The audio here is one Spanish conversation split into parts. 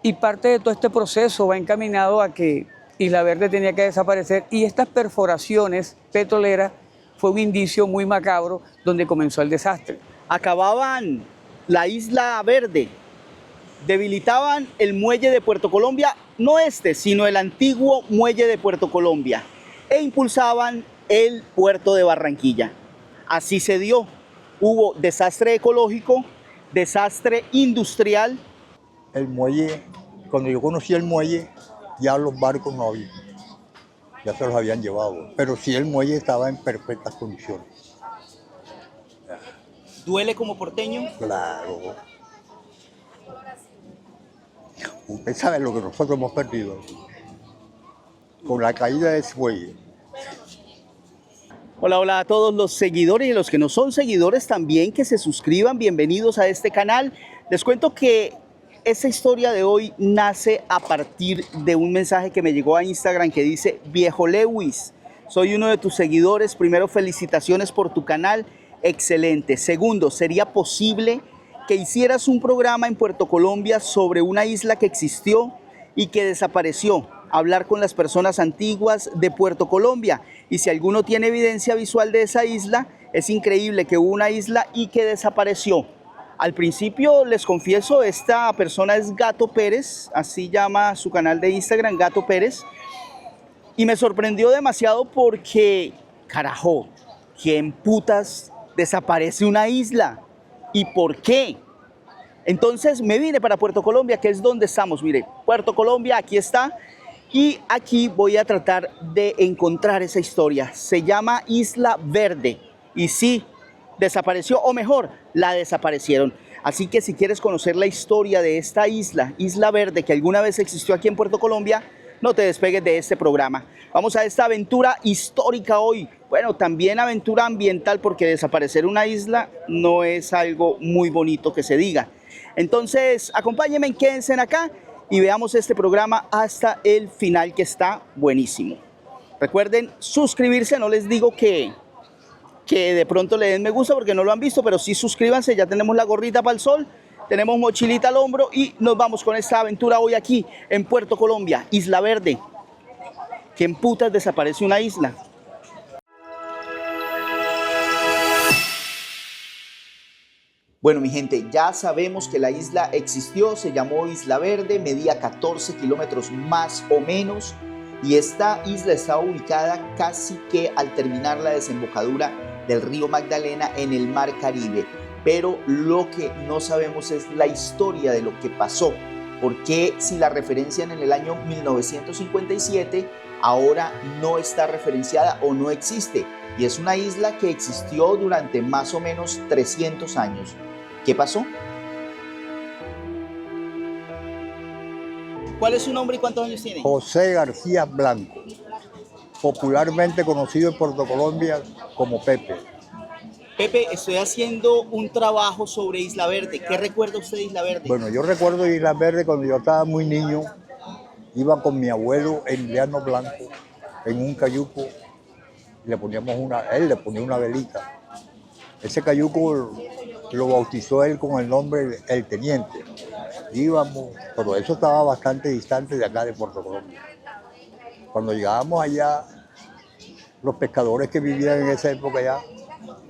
Y parte de todo este proceso va encaminado a que Isla Verde tenía que desaparecer y estas perforaciones petroleras fue un indicio muy macabro donde comenzó el desastre. Acababan la Isla Verde, debilitaban el muelle de Puerto Colombia, no este, sino el antiguo muelle de Puerto Colombia, e impulsaban el puerto de Barranquilla. Así se dio. Hubo desastre ecológico, desastre industrial. El muelle, cuando yo conocí el muelle, ya los barcos no había, ya se los habían llevado, pero sí el muelle estaba en perfectas condiciones. ¿Duele como porteño? Claro. Usted sabe lo que nosotros hemos perdido con la caída de ese muelle. Hola, hola a todos los seguidores y los que no son seguidores también, que se suscriban, bienvenidos a este canal. Les cuento que esta historia de hoy nace a partir de un mensaje que me llegó a Instagram que dice: Viejo Lewis, soy uno de tus seguidores, primero felicitaciones por tu canal, excelente. Segundo, ¿sería posible que hicieras un programa en Puerto Colombia sobre una isla que existió y que desapareció? Hablar con las personas antiguas de Puerto Colombia, y si alguno tiene evidencia visual de esa isla, es increíble que hubo una isla y que desapareció. Al principio, les confieso, esta persona es Gato Pérez, así llama su canal de Instagram, Gato Pérez, y me sorprendió demasiado porque, carajo, ¿quién putas desaparece una isla? ¿Y por qué? Entonces me vine para Puerto Colombia, que es donde estamos. Mire, Puerto Colombia, aquí está. Y aquí voy a tratar de encontrar esa historia. Se llama Isla Verde. Y sí, desapareció, o mejor, la desaparecieron. Así que si quieres conocer la historia de esta isla, Isla Verde, que alguna vez existió aquí en Puerto Colombia, no te despegues de este programa. Vamos a esta aventura histórica hoy. Bueno, también aventura ambiental, porque desaparecer una isla no es algo muy bonito que se diga. Entonces, acompáñenme, quédense acá y veamos este programa hasta el final, que está buenísimo. Recuerden suscribirse, no les digo que de pronto le den me gusta porque no lo han visto, pero sí suscríbanse. Ya tenemos la gorrita para el sol, tenemos mochilita al hombro y nos vamos con esta aventura hoy aquí en Puerto Colombia, Isla Verde. ¿Quién putas desaparece una isla? Bueno, mi gente, ya sabemos que la isla existió, se llamó Isla Verde, medía 14 kilómetros más o menos, y esta isla está ubicada casi que al terminar la desembocadura del río Magdalena en el Mar Caribe. Pero lo que no sabemos es la historia de lo que pasó. ¿Por qué, si la referencian en el año 1957, ahora no está referenciada o no existe? Y es una isla que existió durante más o menos 300 años. ¿Qué pasó? ¿Cuál es su nombre y cuántos años tiene? José García Blanco, popularmente conocido en Puerto Colombia como Pepe. Pepe, estoy haciendo un trabajo sobre Isla Verde. ¿Qué recuerda usted de Isla Verde? Bueno, yo recuerdo Isla Verde cuando yo estaba muy niño, iba con mi abuelo Emiliano Blanco en un cayuco, le poníamos él le ponía una velita. Ese cayuco lo bautizó él con el nombre El Teniente. Íbamos, pero eso estaba bastante distante de acá de Puerto Colombia. Cuando llegábamos allá, los pescadores que vivían en esa época allá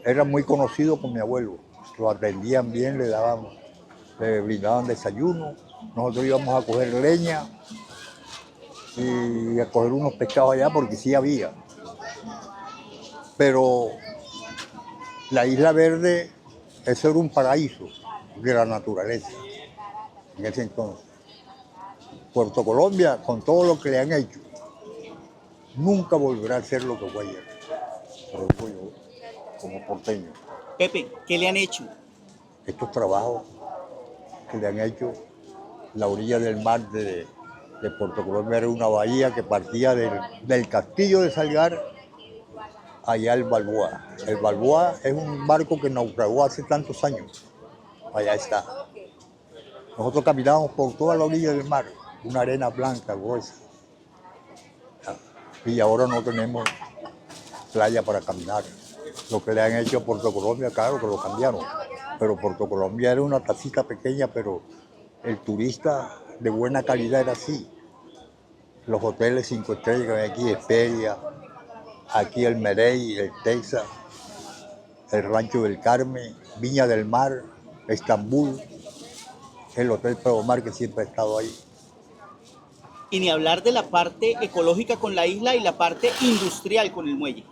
eran muy conocidos con mi abuelo. Lo atendían bien, le brindaban desayuno. Nosotros íbamos a coger leña y a coger unos pescados allá porque sí había. Pero la Isla Verde, eso era un paraíso de la naturaleza en ese entonces. Puerto Colombia, con todo lo que le han hecho, nunca volverá a ser lo que fue ayer. Pero digo yo, como porteño. Pepe, ¿qué le han hecho? Estos trabajos que le han hecho, la orilla del mar de Puerto Colombia era una bahía que partía del castillo de Salgar allá al Balboa. El Balboa es un barco que naufragó hace tantos años. Allá está. Nosotros caminamos por toda la orilla del mar, una arena blanca, gruesa. Y ahora no tenemos playa para caminar. Lo que le han hecho a Puerto Colombia, claro que lo cambiaron. Pero Puerto Colombia era una tacita pequeña, pero el turista de buena calidad era así. Los hoteles 5 estrellas que hay aquí, Esperia, aquí el Merey, el Texas, el Rancho del Carmen, Viña del Mar, Estambul, el Hotel Pedromar que siempre ha estado ahí. Y ni hablar de la parte ecológica con la isla y la parte industrial con el muelle.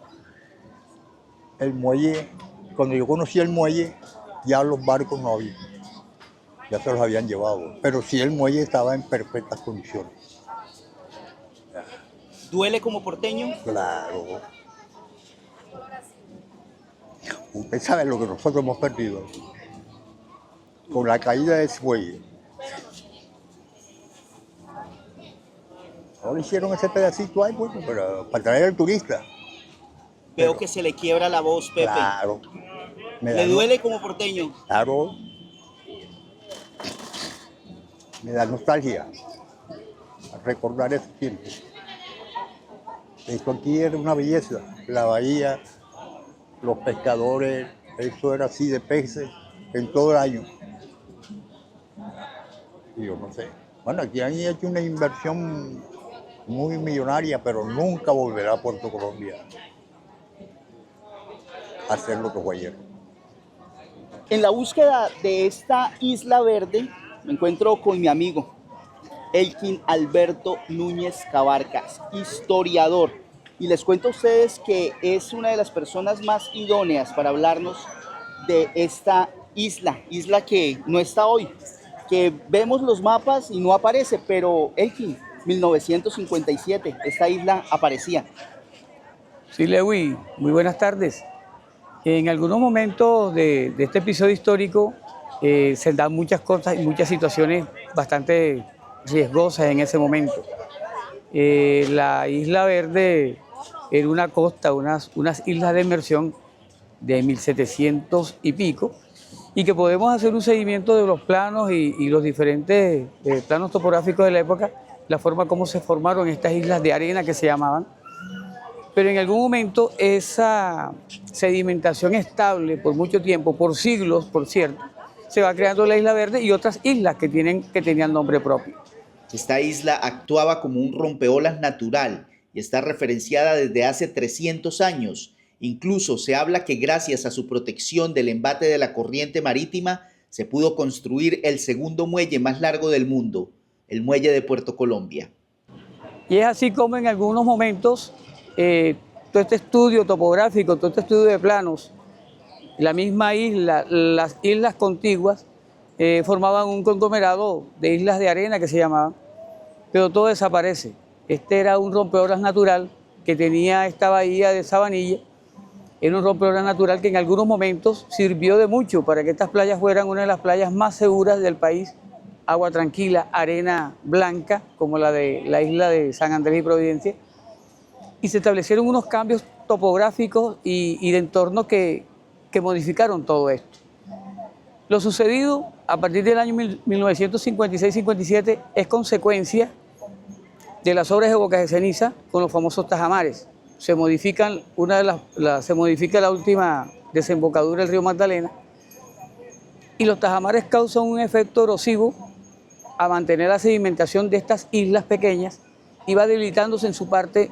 El muelle, cuando yo conocí el muelle, ya los barcos no había, ya se los habían llevado, pero sí el muelle estaba en perfectas condiciones. ¿Duele como porteño? Claro. Usted sabe lo que nosotros hemos perdido con la caída de ese muelle. Ahora hicieron ese pedacito ahí, bueno, pero para traer al turista. Veo Pero- que se le quiebra la voz, Pepe. Claro. ¿Le duele como porteño? Claro. Me da nostalgia recordar ese tiempo. Esto aquí era una belleza. La bahía, los pescadores, eso era así de peces en todo el año. Y yo no sé. Bueno, aquí han hecho una inversión muy millonaria, pero nunca volverá a Puerto Colombia a hacer lo que fue ayer. En la búsqueda de esta isla verde, me encuentro con mi amigo, Elkin Alberto Núñez Cabarcas, historiador. Y les cuento a ustedes que es una de las personas más idóneas para hablarnos de esta isla que no está hoy, que vemos los mapas y no aparece, pero Elkin, 1957, esta isla aparecía. Sí, Lewy, muy buenas tardes. En algunos momentos de este episodio histórico se dan muchas cosas y muchas situaciones bastante riesgosas en ese momento. La Isla Verde era una costa, unas islas de inmersión de 1700 y pico, y que podemos hacer un seguimiento de los planos y los diferentes planos topográficos de la época, la forma como se formaron estas islas de arena que se llamaban. Pero en algún momento esa sedimentación estable por mucho tiempo, por siglos, por cierto, se va creando la Isla Verde y otras islas que tenían nombre propio. Esta isla actuaba como un rompeolas natural y está referenciada desde hace 300 años. Incluso se habla que gracias a su protección del embate de la corriente marítima se pudo construir el segundo muelle más largo del mundo, el muelle de Puerto Colombia. Y es así como en algunos momentos todo este estudio topográfico, todo este estudio de planos, la misma isla, las islas contiguas, formaban un conglomerado de islas de arena que se llamaban, pero todo desaparece. Este era un rompeolas natural que tenía esta bahía de Sabanilla, era un rompeolas natural que en algunos momentos sirvió de mucho para que estas playas fueran una de las playas más seguras del país, agua tranquila, arena blanca, como la de la isla de San Andrés y Providencia, y se establecieron unos cambios topográficos y de entorno que modificaron todo esto. Lo sucedido a partir del año 1956-57 es consecuencia de las obras de Bocas de Ceniza con los famosos tajamares. Se modifica la última desembocadura del río Magdalena y los tajamares causan un efecto erosivo a mantener la sedimentación de estas islas pequeñas y va debilitándose en su parte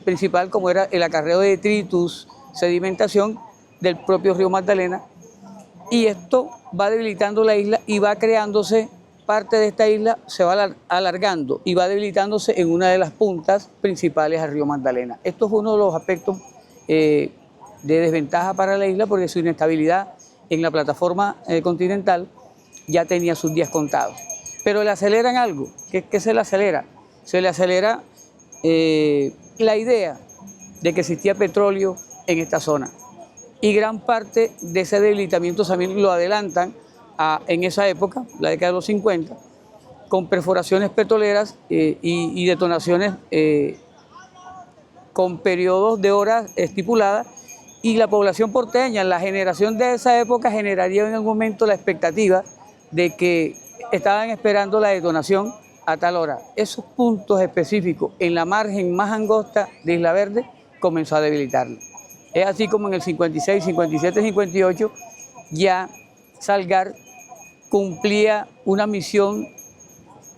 principal, como era el acarreo de detritus, sedimentación del propio río Magdalena, y esto va debilitando la isla y va creándose parte de esta isla, se va alargando y va debilitándose en una de las puntas principales al río Magdalena. Esto es uno de los aspectos de desventaja para la isla porque su inestabilidad en la plataforma continental ya tenía sus días contados. Pero le aceleran algo. ¿Qué se le acelera? Se le acelera la idea de que existía petróleo en esta zona. Y gran parte de ese debilitamiento también lo adelantan en esa época, la década de los 50, con perforaciones petroleras y detonaciones con periodos de horas estipuladas, y la población porteña, la generación de esa época generaría en algún momento la expectativa de que estaban esperando la detonación a tal hora. Esos puntos específicos en la margen más angosta de Isla Verde comenzó a debilitarlo. Es así como en el 56, 57, 58 ya Salgar cumplía una misión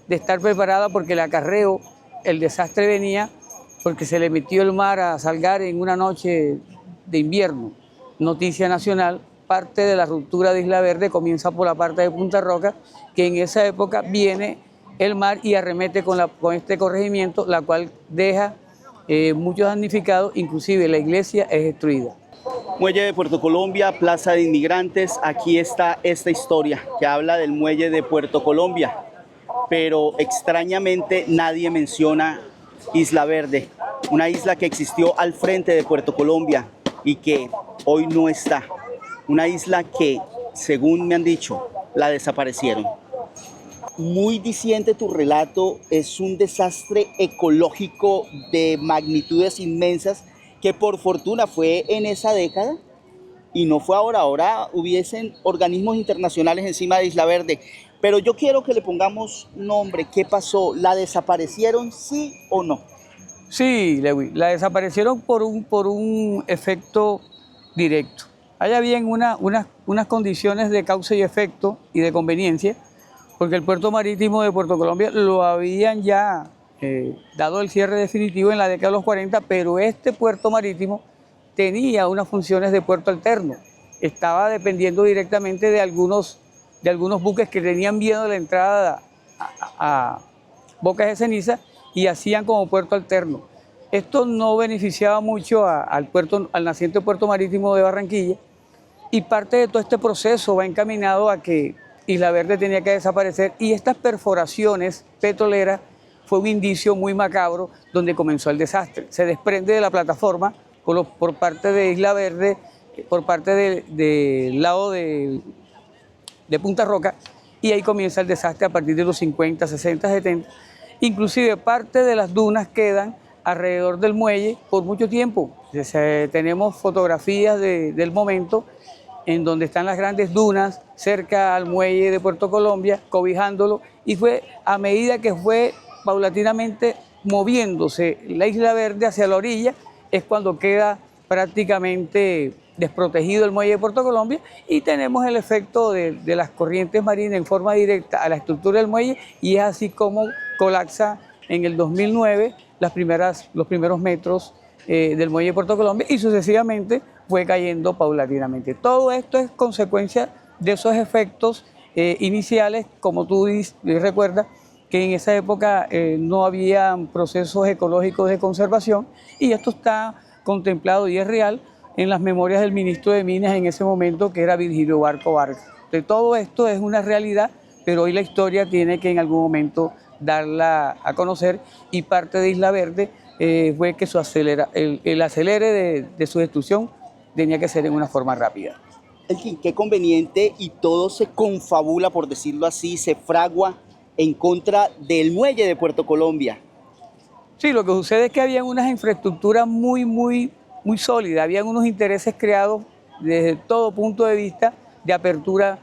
de estar preparada porque el acarreo, el desastre venía porque se le metió el mar a Salgar en una noche de invierno. Noticia nacional, parte de la ruptura de Isla Verde comienza por la parte de Punta Roca, que en esa época viene el mar y arremete con este corregimiento, la cual deja muchos damnificados, inclusive la iglesia es destruida. Muelle de Puerto Colombia, Plaza de Inmigrantes, aquí está esta historia que habla del muelle de Puerto Colombia, pero extrañamente nadie menciona Isla Verde, una isla que existió al frente de Puerto Colombia y que hoy no está, una isla que, según me han dicho, la desaparecieron. Muy diciente tu relato, es un desastre ecológico de magnitudes inmensas que por fortuna fue en esa década y no fue ahora. Ahora hubiesen organismos internacionales encima de Isla Verde. Pero yo quiero que le pongamos nombre. ¿Qué pasó? ¿La desaparecieron, sí o no? Sí, Lewis, la desaparecieron por un efecto directo. Ahí habían unas condiciones de causa y efecto y de conveniencia, porque el puerto marítimo de Puerto Colombia lo habían ya dado el cierre definitivo en la década de los 40, pero este puerto marítimo tenía unas funciones de puerto alterno. Estaba dependiendo directamente de algunos buques que tenían miedo de la entrada a Bocas de Ceniza y hacían como puerto alterno. Esto no beneficiaba mucho al naciente puerto marítimo de Barranquilla, y parte de todo este proceso va encaminado a que Isla Verde tenía que desaparecer, y estas perforaciones petroleras fue un indicio muy macabro donde comenzó el desastre. Se desprende de la plataforma por parte de Isla Verde, por parte del lado de Punta Roca, y ahí comienza el desastre a partir de los 50, 60, 70. Inclusive parte de las dunas quedan alrededor del muelle por mucho tiempo. Tenemos fotografías del momento en donde están las grandes dunas cerca al muelle de Puerto Colombia, cobijándolo, y fue a medida que fue paulatinamente moviéndose la Isla Verde hacia la orilla, es cuando queda prácticamente desprotegido el muelle de Puerto Colombia, y tenemos el efecto de las corrientes marinas en forma directa a la estructura del muelle, y es así como colapsa en el 2009 los primeros metros del muelle de Puerto Colombia, y sucesivamente fue cayendo paulatinamente. Todo esto es consecuencia de esos efectos iniciales, como tú recuerdas, que en esa época no había procesos ecológicos de conservación, y esto está contemplado y es real en las memorias del ministro de Minas en ese momento, que era Virgilio Barco Vargas. De todo esto es una realidad, pero hoy la historia tiene que en algún momento darla a conocer, y parte de Isla Verde fue que el acelere de su destrucción tenía que ser en una forma rápida. Elkin, qué conveniente, y todo se confabula, por decirlo así, se fragua en contra del muelle de Puerto Colombia. Sí, lo que sucede es que había unas infraestructuras muy sólidas, habían unos intereses creados desde todo punto de vista de apertura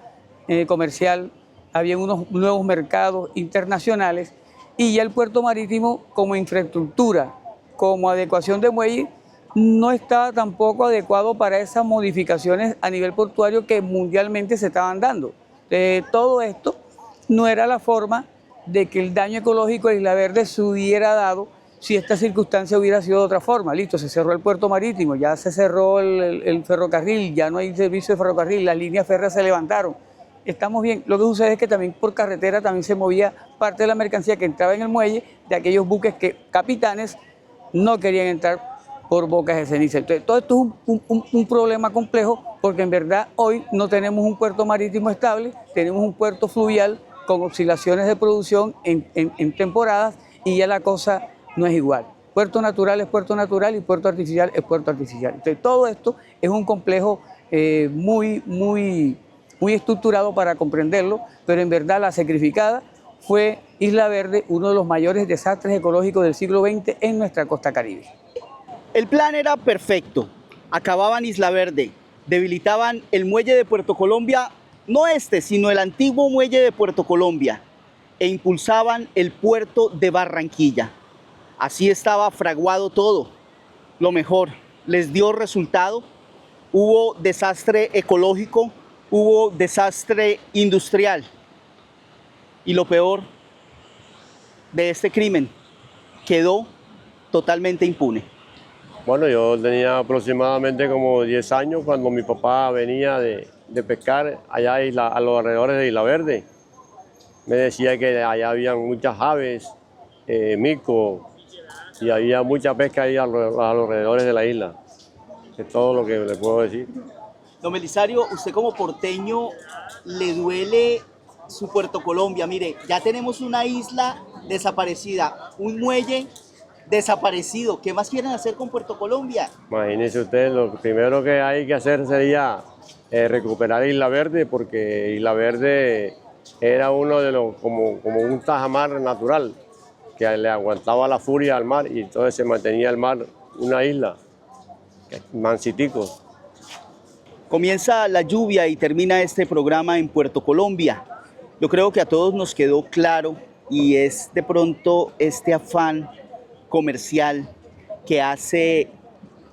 comercial, había unos nuevos mercados internacionales, y ya el puerto marítimo como infraestructura, como adecuación de muelle, no estaba tampoco adecuado para esas modificaciones a nivel portuario que mundialmente se estaban dando. Todo esto no era la forma de que el daño ecológico de Isla Verde se hubiera dado si esta circunstancia hubiera sido de otra forma. Listo, se cerró el puerto marítimo, ya se cerró el ferrocarril, ya no hay servicio de ferrocarril, las líneas férreas se levantaron. Estamos bien. Lo que sucede es que también por carretera también se movía parte de la mercancía que entraba en el muelle de aquellos buques que capitanes no querían entrar por Bocas de Ceniza. Entonces, todo esto es un problema complejo, porque en verdad hoy no tenemos un puerto marítimo estable, tenemos un puerto fluvial con oscilaciones de producción en temporadas, y ya la cosa no es igual. Puerto natural es puerto natural y puerto artificial es puerto artificial. Entonces, todo esto es un complejo muy estructurado para comprenderlo, pero en verdad la sacrificada fue Isla Verde, uno de los mayores desastres ecológicos del siglo XX en nuestra costa caribe. El plan era perfecto. Acababan Isla Verde, debilitaban el muelle de Puerto Colombia, no este, sino el antiguo muelle de Puerto Colombia, e impulsaban el puerto de Barranquilla. Así estaba fraguado todo. Lo mejor, les dio resultado. Hubo desastre ecológico, hubo desastre industrial. Y lo peor, de este crimen quedó totalmente impune? Bueno, yo tenía aproximadamente como 10 años cuando mi papá venía de pescar allá a los alrededores de Isla Verde. Me decía que allá había muchas aves, mico, y había mucha pesca ahí a los alrededores de la isla. Es todo lo que le puedo decir. Don Belisario, usted como porteño, ¿le duele su Puerto Colombia? Mire, ya tenemos una isla desaparecida, un muelle desaparecido. ¿Qué más quieren hacer con Puerto Colombia? Imagínese usted, lo primero que hay que hacer sería recuperar Isla Verde, porque Isla Verde era uno de los, como un tajamar natural, que le aguantaba la furia al mar y entonces se mantenía el mar una isla, mansitico. Comienza la lluvia y termina este programa en Puerto Colombia. Yo creo que a todos nos quedó claro y es de pronto este afán comercial que hace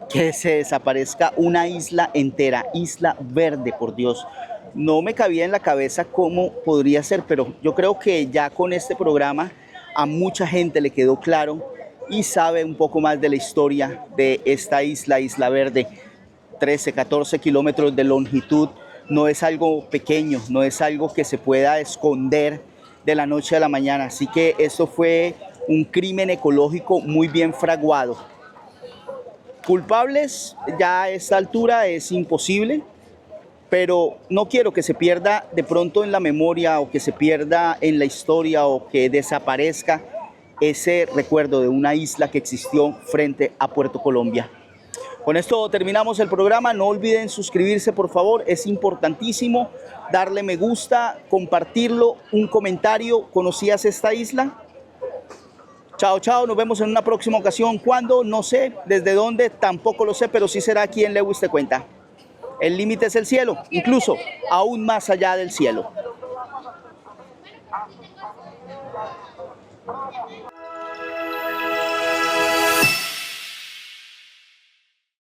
que se desaparezca una isla entera, Isla Verde, por Dios. No me cabía en la cabeza cómo podría ser, pero yo creo que ya con este programa a mucha gente le quedó claro y sabe un poco más de la historia de esta isla, Isla Verde. 13, 14 kilómetros de longitud, no es algo pequeño, no es algo que se pueda esconder de la noche a la mañana. Así que esto fue un crimen ecológico muy bien fraguado. Culpables ya a esta altura es imposible, pero no quiero que se pierda de pronto en la memoria o que se pierda en la historia o que desaparezca ese recuerdo de una isla que existió frente a Puerto Colombia. Con esto terminamos el programa. No olviden suscribirse, por favor. Es importantísimo darle me gusta, compartirlo, un comentario. ¿Conocías esta isla? Chao, chao. Nos vemos en una próxima ocasión. ¿Cuándo? No sé. ¿Desde dónde? Tampoco lo sé, pero sí será aquí en Lewis Te Cuenta. El límite es el cielo, incluso aún más allá del cielo.